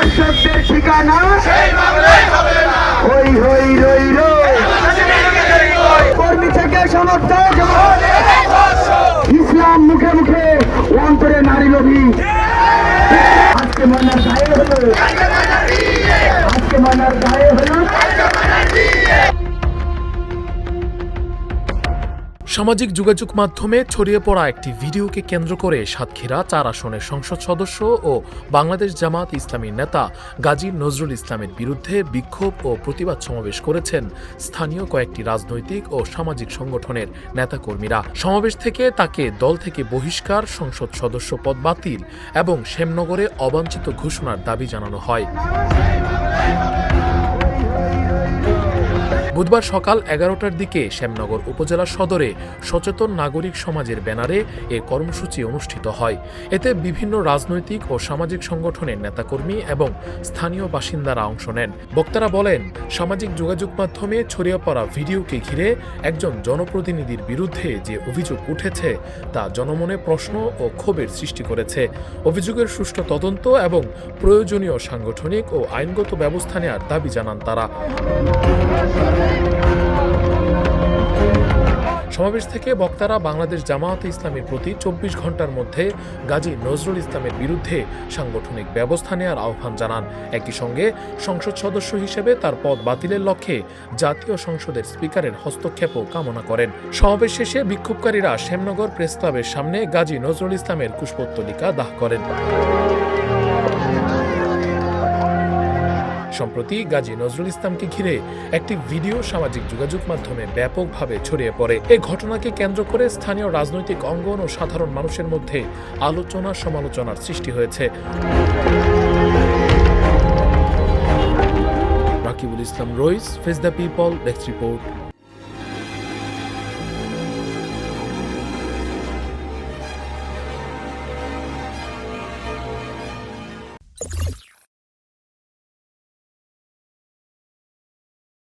দর্শকদের ঠিকানা হই হই রই রই, কর্মী থেকে সমর্থক ইসলাম মুখে মুখে অন্তরে নারী লোভী। আজকে মনার গায়ে হলো, আজকে মনার গায়ে হলো। সামাজিক যোগাযোগ মাধ্যমে ছড়িয়ে পড়া একটি ভিডিওকে কেন্দ্র করে সাতক্ষীরা ৪ আসনের সংসদ সদস্য ও বাংলাদেশ জামাত ইসলামীর নেতা গাজী নজরুল ইসলামের বিরুদ্ধে বিক্ষোভ ও প্রতিবাদ সমাবেশ করেছেন স্থানীয় কয়েকটি রাজনৈতিক ও সামাজিক সংগঠনের নেতাকর্মীরা। সমাবেশ থেকে তাকে দল থেকে বহিষ্কার, সংসদ সদস্য পদ বাতিল এবং শ্যামনগরে অবাঞ্ছিত ঘোষণার দাবি জানানো হয়। বুধবার সকাল ১১টার দিকে শ্যামনগর উপজেলা সদরে সচেতন নাগরিক সমাজের ব্যানারে এ কর্মসূচি অনুষ্ঠিত হয়। এতে বিভিন্ন রাজনৈতিক ও সামাজিক সংগঠনের নেতাকর্মী এবং স্থানীয় বাসিন্দারা অংশ নেন। বক্তারা বলেন, সামাজিক যোগাযোগ মাধ্যমে ছড়িয়ে পড়া ভিডিওকে ঘিরে একজন জনপ্রতিনিধির বিরুদ্ধে যে অভিযোগ উঠেছে তা জনমনে প্রশ্ন ও ক্ষোভের সৃষ্টি করেছে। অভিযোগের সুষ্ঠু তদন্ত এবং প্রয়োজনীয় সাংগঠনিক ও আইনগত ব্যবস্থা নেওয়ার দাবি জানান তারা। সমাবেশ থেকে বক্তারা বাংলাদেশ জামায়াত ইসলামীর প্রতি ২৪ ঘন্টার মধ্যে গাজী নজরুল ইসলামের বিরুদ্ধে সাংগঠনিক ব্যবস্থা নেওয়ার আহ্বান জানান। একই সঙ্গে সংসদ সদস্য হিসেবে তার পদ বাতিলের লক্ষ্যে জাতীয় সংসদের স্পিকারের হস্তক্ষেপও কামনা করেন। সমাবেশ শেষে বিক্ষোভকারীরা শ্যামনগর প্রেস ক্লাবের সামনে গাজী নজরুল ইসলামের পুষ্পোত্তলিকা দাহ করেন। সম্প্রতি গাজী নজরুল ইসলামকে ঘিরে একটি ভিডিও সামাজিক যোগাযোগ মাধ্যমে ব্যাপকভাবে ছড়িয়ে পড়ে। এই ঘটনাকে কেন্দ্র করে স্থানীয় রাজনৈতিক অঙ্গন ও সাধারণ মানুষের মধ্যে আলোচনা সমালোচনার সৃষ্টি হয়েছে। Rakibul Islam Rais, face the people, desk report.